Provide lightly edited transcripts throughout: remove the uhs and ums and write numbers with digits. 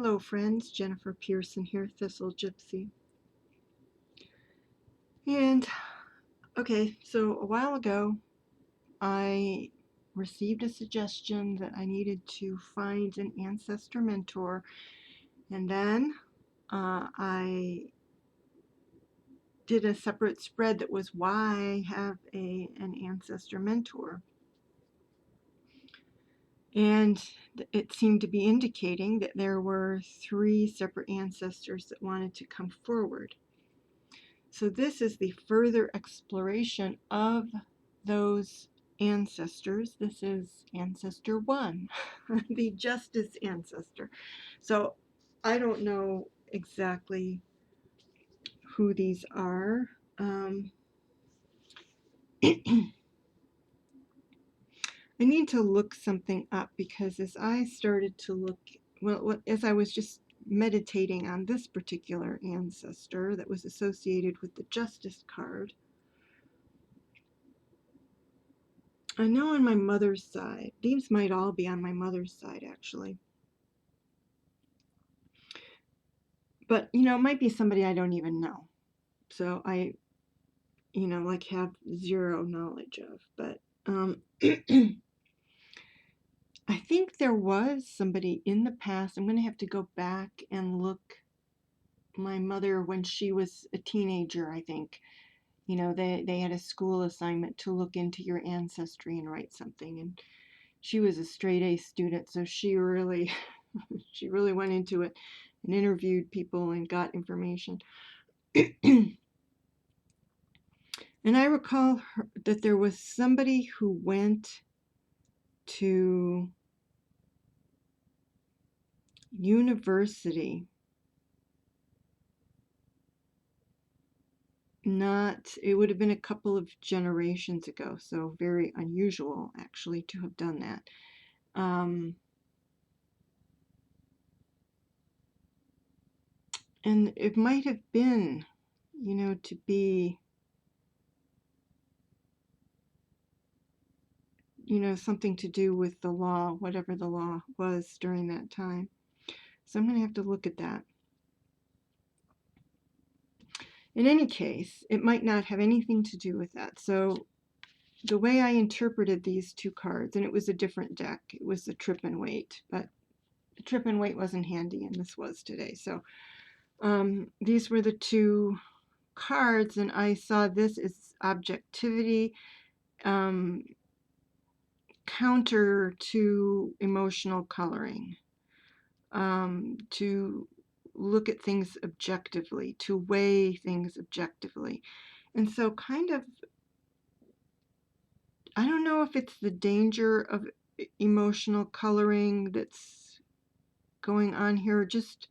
Hello friends, Jennifer Pearson here, Thistle Gypsy. And okay, so a while ago I received a suggestion that I needed to find an ancestor mentor, and then I did a separate spread that was why I have an ancestor mentor. And it seemed to be indicating that there were 3 separate ancestors that wanted to come forward. So this is the further exploration of those ancestors. This is Ancestor 1, the Justice Ancestor. So I don't know exactly who these are. I need to look something up because as I started to look, well, as I was just meditating on this particular ancestor that was associated with the Justice card, I know on my mother's side, these might all be on my mother's side actually, but you know, it might be somebody I don't even know. So I, like have zero knowledge of, but I think there was somebody in the past. I'm going to have to go back and look. My mother, when she was a teenager, I think, they had a school assignment to look into your ancestry and write something, and she was a straight A student, so she really she really went into it and interviewed people and got information. And I recall that there was somebody who went to university. It would have been a couple of generations ago, so very unusual actually to have done that. And it might have been, to be, something to do with the law, whatever the law was during that time. So I'm going to have to look at that. In any case, it might not have anything to do with that. So the way I interpreted these 2 cards, and it was a different deck, it was the trip and wait, but the trip and wait wasn't handy, and this was today. So these were the 2 cards, and I saw this as objectivity, counter to emotional coloring, to look at things objectively, to weigh things objectively. And so kind of, I don't know if it's the danger of emotional coloring that's going on here, just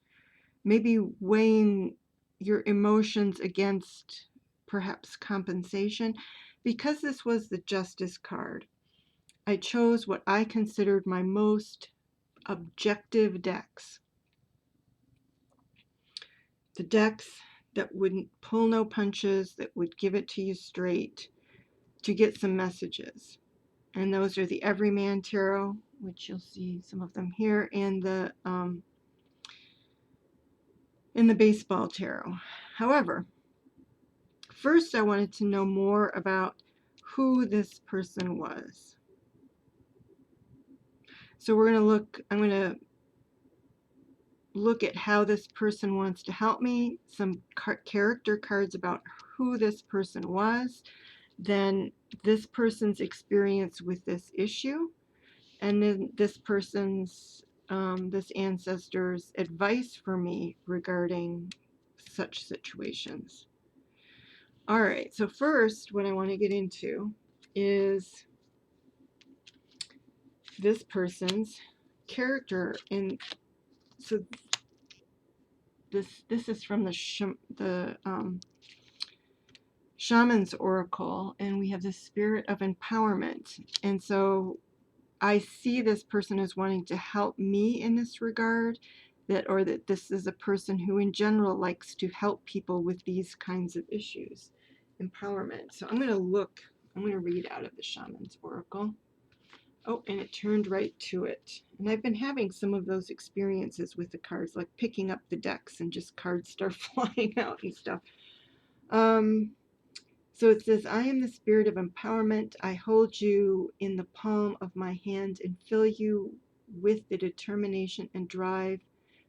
maybe weighing your emotions against perhaps compensation. Because this was the Justice card, I chose what I considered my most objective decks. The decks that wouldn't pull no punches, that would give it to you straight to get some messages. And those are the Everyman Tarot, which you'll see some of them here, and the Baseball Tarot. However, first I wanted to know more about who this person was. So I'm going to look at how this person wants to help me, some character cards about who this person was, then this person's experience with this issue, and then this person's, this ancestor's advice for me regarding such situations. All right, so first what I want to get into is this person's character. And so this is from the Shaman's Oracle, and we have the Spirit of Empowerment. And so I see this person as wanting to help me in this regard, that this is a person who in general likes to help people with these kinds of issues. Empowerment. So I'm going to read out of the Shaman's Oracle. Oh, and it turned right to it. And I've been having some of those experiences with the cards, like picking up the decks and just cards start flying out and stuff. So it says, I am the spirit of empowerment. I hold you in the palm of my hand and fill you with the determination and drive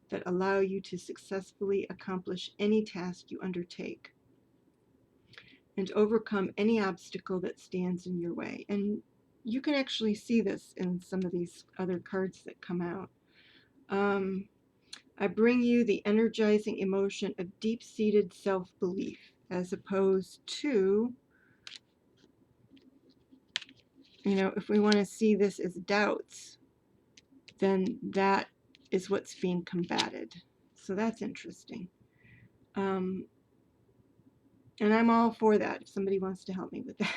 that allow you to successfully accomplish any task you undertake and overcome any obstacle that stands in your way. And you can actually see this in some of these other cards that come out. I bring you the energizing emotion of deep-seated self-belief, as opposed to, if we want to see this as doubts, then that is what's being combated. So that's interesting. And I'm all for that if somebody wants to help me with that.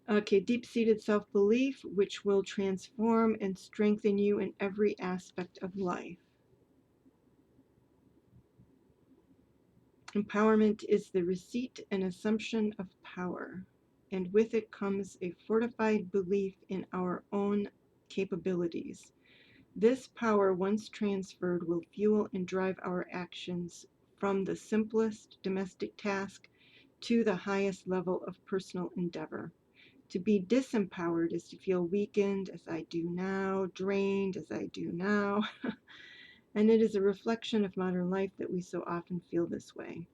Okay, deep-seated self-belief, which will transform and strengthen you in every aspect of life. Empowerment is the receipt and assumption of power, and with it comes a fortified belief in our own capabilities. This power, once transferred, will fuel and drive our actions from the simplest domestic task to the highest level of personal endeavor. To be disempowered is to feel weakened, as I do now, drained, as I do now, and it is a reflection of modern life that we so often feel this way.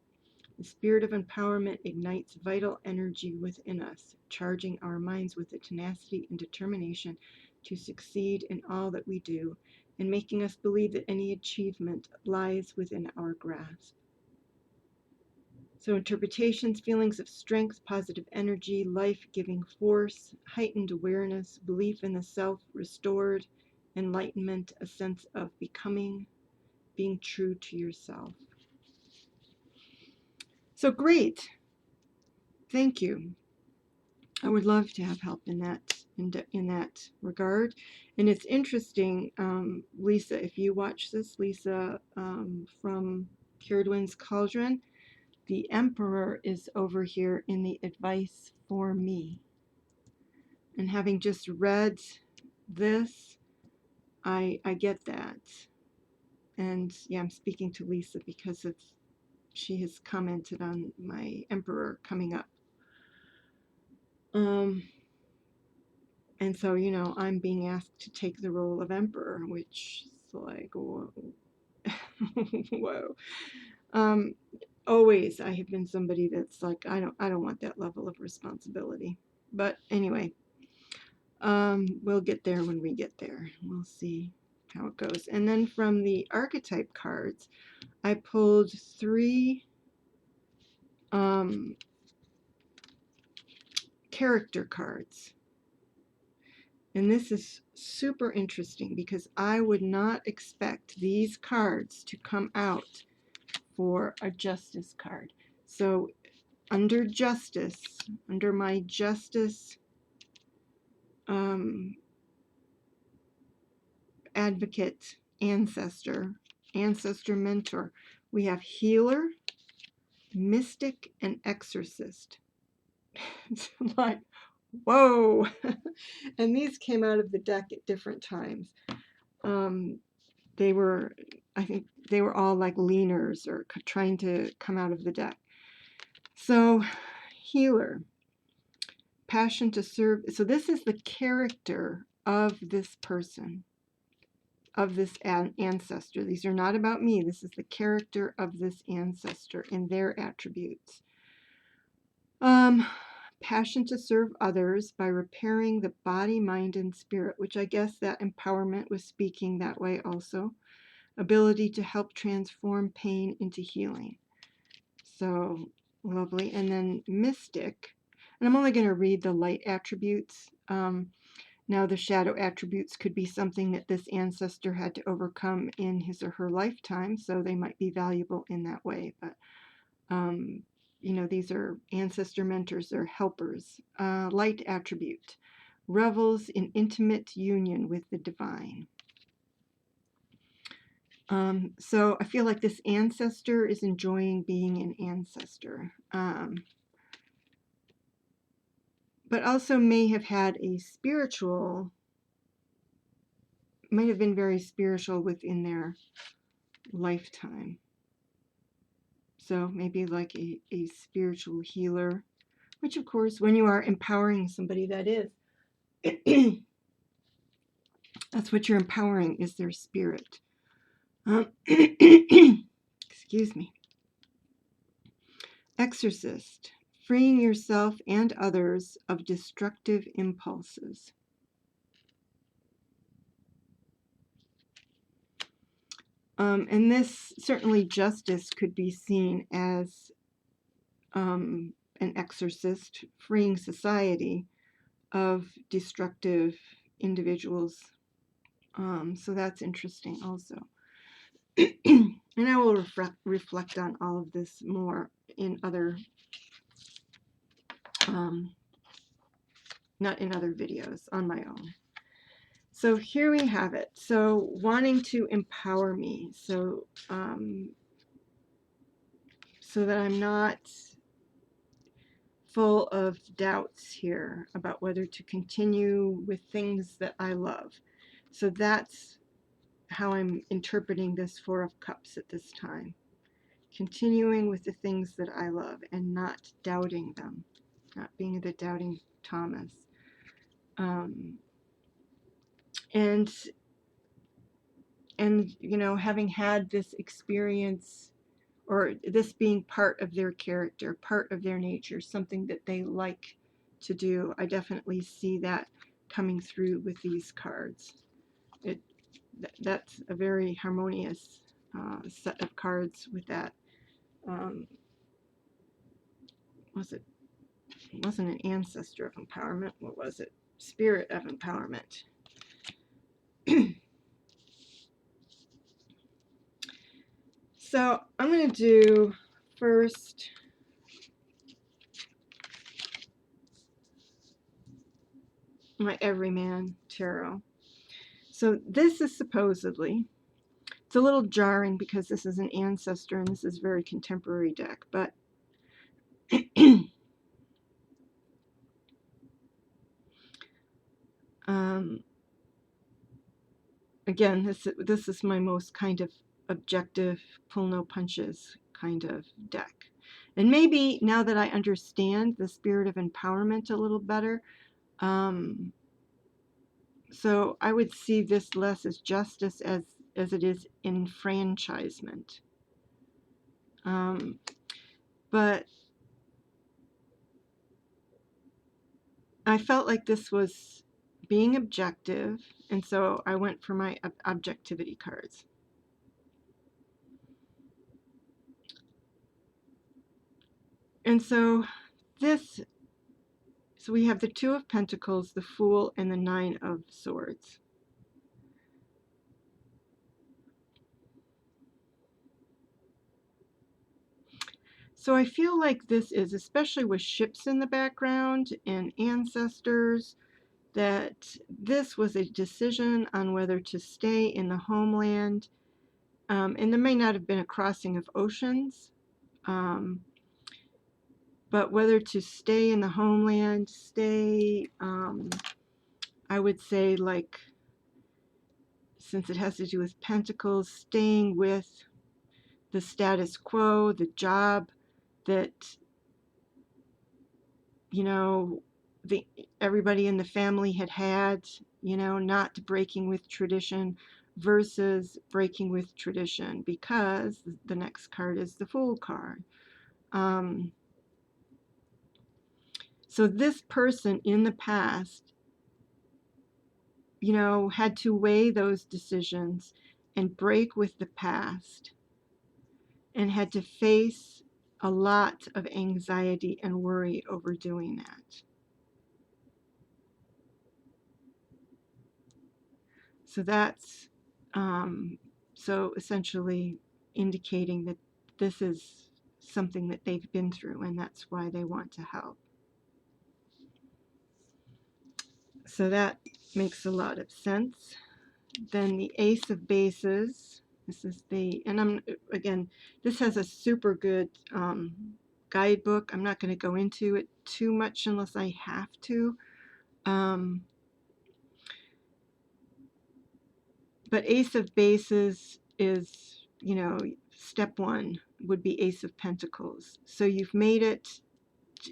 The spirit of empowerment ignites vital energy within us, charging our minds with the tenacity and determination to succeed in all that we do, and making us believe that any achievement lies within our grasp. So interpretations, feelings of strength, positive energy, life-giving force, heightened awareness, belief in the self, restored, enlightenment, a sense of becoming, being true to yourself. So great. Thank you. I would love to have help in that regard. And it's interesting, Lisa, if you watch this, Lisa from Carolyn's Cauldron, the Emperor is over here in the advice for me. And having just read this, I get that. And yeah, I'm speaking to Lisa because she has commented on my Emperor coming up. And so, I'm being asked to take the role of Emperor, which is like, whoa. Whoa. Always, I have been somebody that's like, I don't want that level of responsibility. But anyway, we'll get there when we get there. We'll see how it goes. And then from the Archetype cards, I pulled 3 character cards. And this is super interesting because I would not expect these cards to come out for a Justice card. So under Justice, under my Justice Advocate Ancestor Mentor, we have Healer, Mystic, and Exorcist. It's like, whoa. And these came out of the deck at different times. I think they were all like leaners or trying to come out of the deck. So, Healer, passion to serve. So this is the character of this person, of this ancestor. These are not about me. This is the character of this ancestor and their attributes. Passion to serve others by repairing the body, mind, and spirit, which I guess that empowerment was speaking that way also. Ability to help transform pain into healing. So lovely. And then Mystic. And I'm only going to read the light attributes. Now the shadow attributes could be something that this ancestor had to overcome in his or her lifetime, so they might be valuable in that way. But these are ancestor mentors, they're helpers. Light attribute, revels in intimate union with the divine. So I feel like this ancestor is enjoying being an ancestor. but also may have had a spiritual, might have been very spiritual within their lifetime. So maybe like a spiritual healer, which of course, when you are empowering somebody, that is. That's what you're empowering, is their spirit. Excuse me. Exorcist, freeing yourself and others of destructive impulses. And this, certainly justice could be seen as an exorcist freeing society of destructive individuals. So that's interesting also. And I will reflect on all of this more in other, not in other videos, on my own. So here we have it. So wanting to empower me, so so that I'm not full of doubts here about whether to continue with things that I love. So that's how I'm interpreting this Four of Cups at this time. Continuing with the things that I love and not doubting them, not being the doubting Thomas. And you know, having had this experience, or this being part of their character, part of their nature, something that they like to do, I definitely see that coming through with these cards. That's a very harmonious set of cards with that. It wasn't an Ancestor of Empowerment. What was it? Spirit of Empowerment. So I'm going to do first my Everyman Tarot. So this is supposedly, it's a little jarring because this is an Ancestor and this is a very contemporary deck, but again, this is my most kind of objective, pull no punches kind of deck. And maybe now that I understand the spirit of empowerment a little better, so I would see this less as justice as it is enfranchisement. But I felt like this was being objective, and so I went for my objectivity cards. And so we have the Two of Pentacles, the Fool, and the Nine of Swords. So I feel like this is, especially with ships in the background and ancestors, that this was a decision on whether to stay in the homeland. And there may not have been a crossing of oceans, but whether to stay in the homeland, I would say, like, since it has to do with Pentacles, staying with the status quo, the job that, you know, everybody in the family had, you know, not breaking with tradition versus breaking with tradition, because the next card is the Fool card. So this person in the past, you know, had to weigh those decisions and break with the past, and had to face a lot of anxiety and worry over doing that. So that's so essentially indicating that this is something that they've been through, and that's why they want to help. So that makes a lot of sense. Then the Ace of Bases. This is the, and again, this has a super good guidebook. I'm not going to go into it too much unless I have to. But Ace of Bases is, you know, step one would be Ace of Pentacles. So you've made it,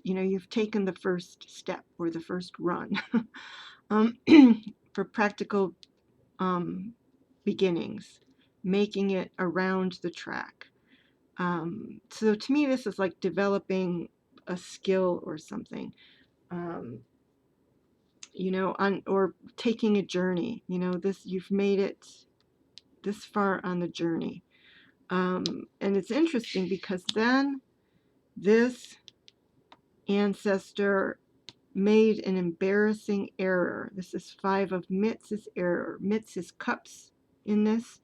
you know, you've taken the first step or the first run for practical beginnings, making it around the track. So to me, this is like developing a skill or something, you know, or taking a journey. You know, this, you've made it this far on the journey. And it's interesting because then this ancestor made an embarrassing error. This is 5 of Mitts' error. Mitts is cups in this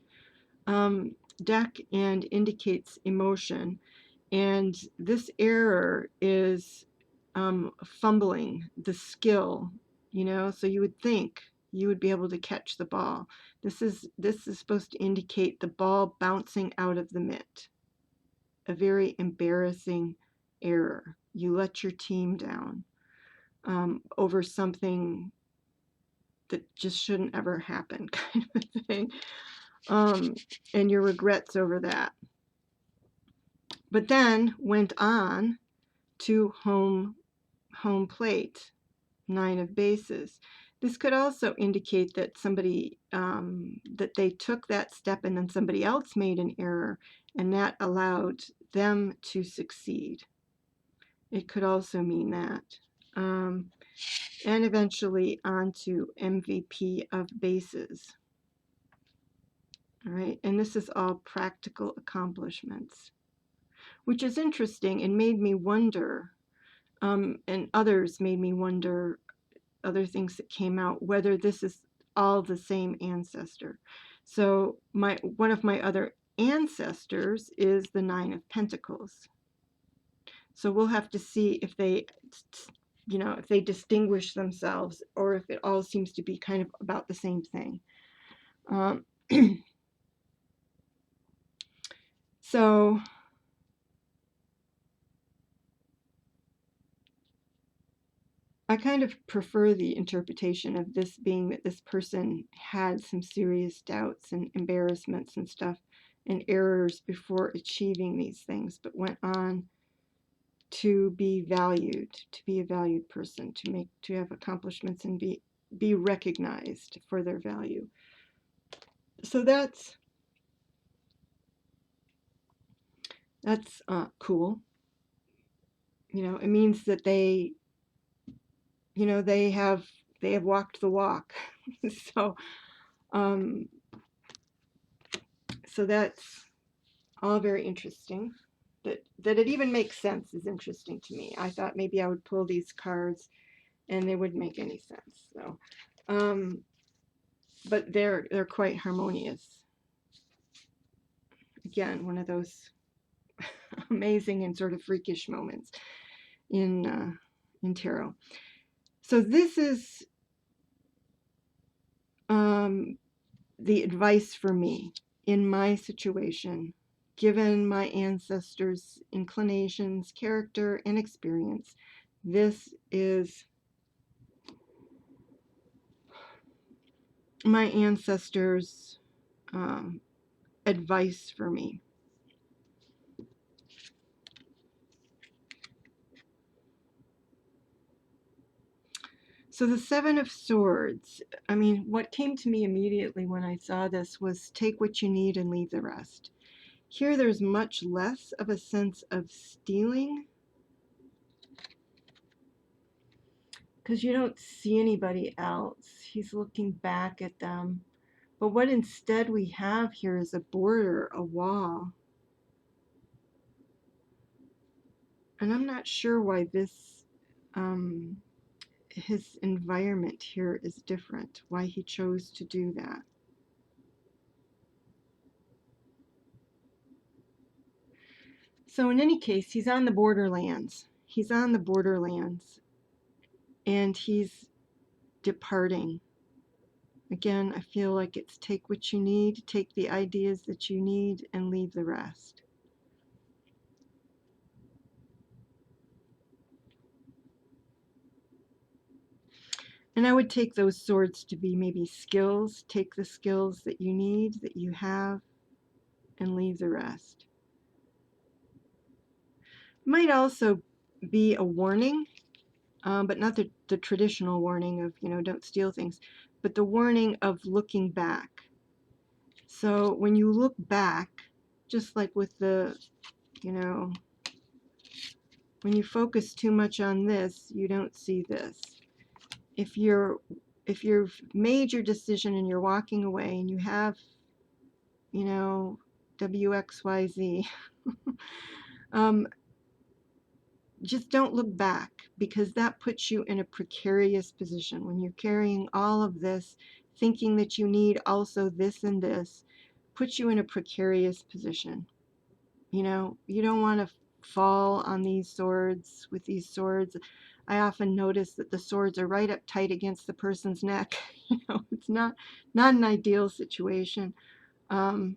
deck and indicates emotion. And this error is fumbling the skill, you know, so you would think you would be able to catch the ball. This is supposed to indicate the ball bouncing out of the mitt. A very embarrassing error. You let your team down over something that just shouldn't ever happen, kind of a thing. And your regrets over that. But then went on to home plate, 9 of bases. This could also indicate that somebody, that they took that step and then somebody else made an error and that allowed them to succeed. It could also mean that. And eventually on to MVP of bases. All right, and this is all practical accomplishments, which is interesting and made me wonder, and others made me wonder, other things that came out, whether this is all the same ancestor. So one of my other ancestors is the 9 of Pentacles. So we'll have to see if they, you know, if they distinguish themselves or if it all seems to be kind of about the same thing. So I kind of prefer the interpretation of this being that this person had some serious doubts and embarrassments and stuff and errors before achieving these things, but went on to be valued, to be a valued person, to have accomplishments and be recognized for their value. So that's cool. You know, it means that they, you know, they have walked the walk. So so that's all very interesting. That it even makes sense is interesting to me. I thought maybe I would pull these cards and they wouldn't make any sense. So, but they're quite harmonious. Again, one of those amazing and sort of freakish moments in tarot. So this is the advice for me in my situation, given my ancestors' inclinations, character, and experience. This is my ancestors' advice for me. So the 7 of Swords, I mean, what came to me immediately when I saw this was take what you need and leave the rest. Here there's much less of a sense of stealing, because you don't see anybody else. He's looking back at them. But what instead we have here is a border, a wall. And I'm not sure why this, his environment here is different, why he chose to do that. So in any case, he's on the borderlands. He's on the borderlands. And he's departing. Again, I feel like it's take what you need, take the ideas that you need, and leave the rest. And I would take those swords to be maybe skills. Take the skills that you need, that you have, and leave the rest. Might also be a warning, but not the traditional warning of, don't steal things, but the warning of looking back. So when you look back, just like with the, when you focus too much on this, you don't see this. If you've made your decision and you're walking away and you have, WXYZ, just don't look back, because that puts you in a precarious position. When you're carrying all of this, thinking that you need also this and this, puts you in a precarious position. You don't want to fall on these swords. With these swords, I often notice that the swords are right up tight against the person's neck. It's not an ideal situation. The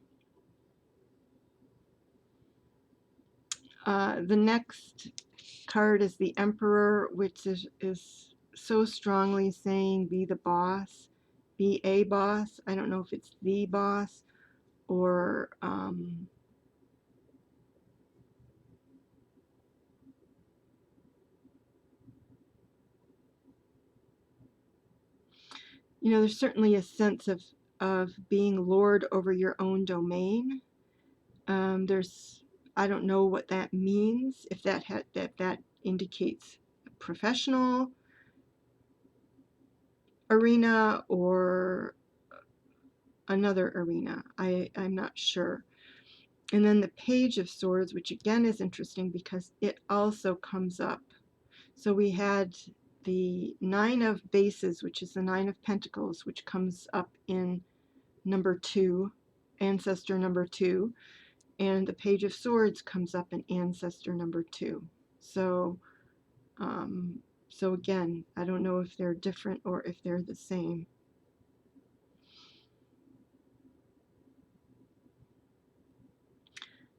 next card is the Emperor, which is so strongly saying be the boss, be a boss. I don't know if it's the boss or there's certainly a sense of being lord over your own domain. I don't know what that means, if that indicates a professional arena or another arena. I'm not sure. And then the Page of Swords, which again is interesting because it also comes up. So we had the Nine of Bases, which is the Nine of Pentacles, which comes up in number 2, Ancestor number 2, and the Page of Swords comes up in Ancestor number 2. So, so again, I don't know if they're different or if they're the same.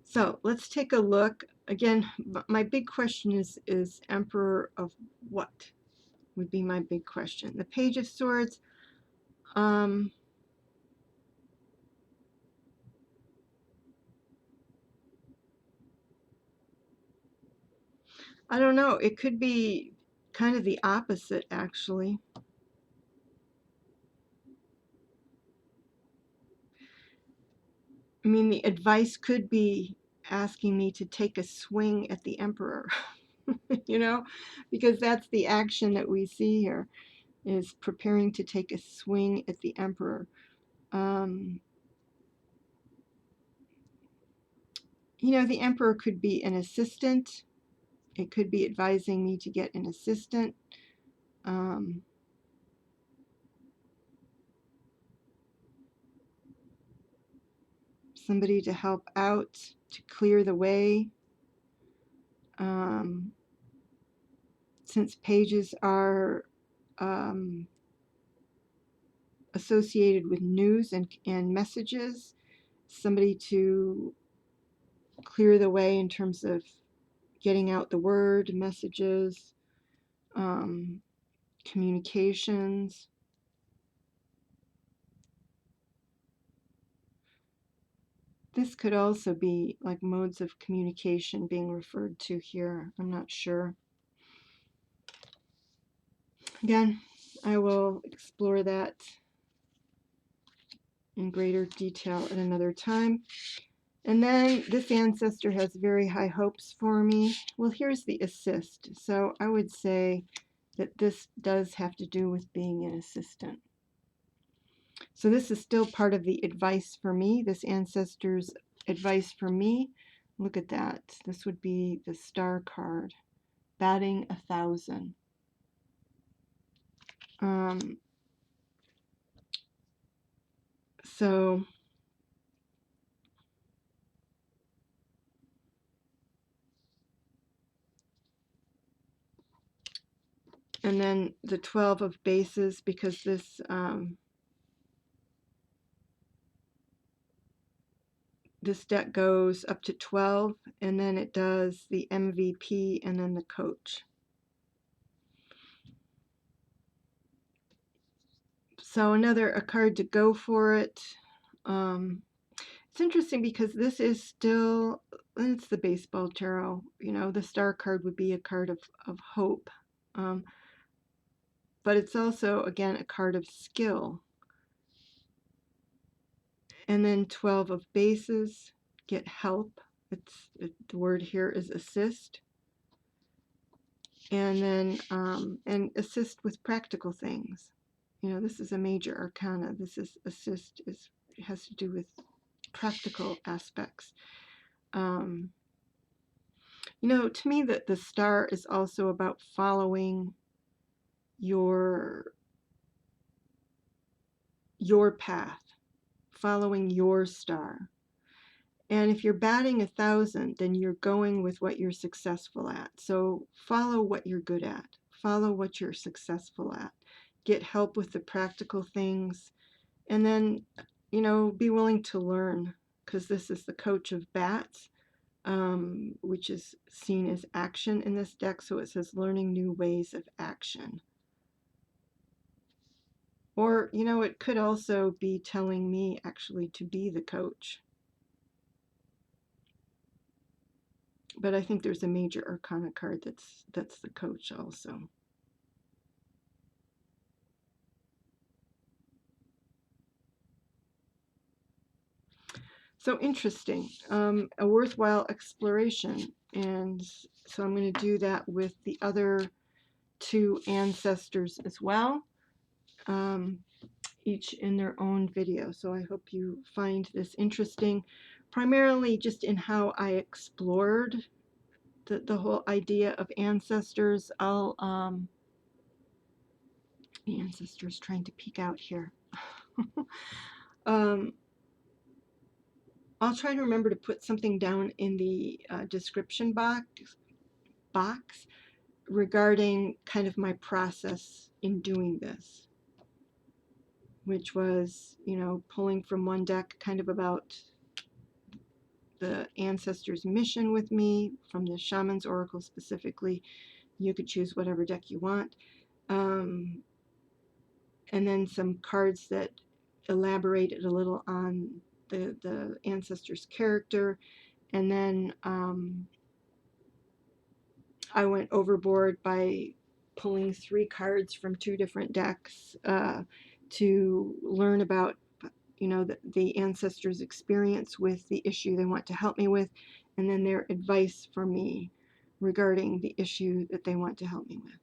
So let's take a look. Again, my big question is Emperor of what? Would be my big question. The Page of Swords, I don't know. It could be kind of the opposite, actually. I mean, the advice could be asking me to take a swing at the Emperor, because that's the action that we see here, is preparing to take a swing at the Emperor. The Emperor could be an assistant. It could be advising me to get an assistant. Somebody to help out, to clear the way. Since pages are associated with news and messages, somebody to clear the way in terms of getting out the word, messages, communications. This could also be like modes of communication being referred to here. I'm not sure. Again, I will explore that in greater detail at another time. And then this ancestor has very high hopes for me. Well, here's the assist. So I would say that this does have to do with being an assistant. So this is still part of the advice for me, this ancestor's advice for me. Look at that. This would be the star card, batting 1,000. So and then the 12 of bases, because this deck goes up to 12, and then it does the MVP and then the coach. So a card to go for it. It's interesting because this is still, it's the baseball tarot. You know, the star card would be a card of hope. Um, but it's also, again, a card of skill. And then 12 of bases, get help. The word here is assist. And then and assist with practical things. You know, this is a major arcana. This is assist has to do with practical aspects. You know, to me that the star is also about following your path, following your star. And if you're batting 1,000, then you're going with what you're successful at. So follow what you're good at. Follow what you're successful at. Get help with the practical things. And then, you know, be willing to learn, because this is the coach of bats, which is seen as action in this deck. So it says learning new ways of action. Or, you know, it could also be telling me actually to be the coach. But I think there's a major arcana card that's the coach also. So interesting, a worthwhile exploration. And so I'm going to do that with the other two ancestors as well, each in their own video. So I hope you find this interesting, primarily just in how I explored the whole idea of ancestors. The ancestors trying to peek out here. I'll try to remember to put something down in the description box regarding kind of my process in doing this, which was, you know, pulling from one deck kind of about the ancestors' mission with me, from the Shaman's Oracle specifically. You could choose whatever deck you want. And then some cards that elaborated a little on the ancestors' character. And then I went overboard by pulling 3 cards from 2 different decks to learn about, you know, the ancestors' experience with the issue they want to help me with, and then their advice for me regarding the issue that they want to help me with.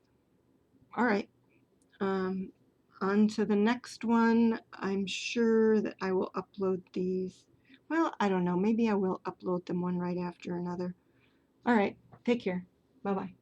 All right, on to the next one. I'm sure that I will upload these. Well, I don't know. Maybe I will upload them one right after another. All right, take care. Bye-bye.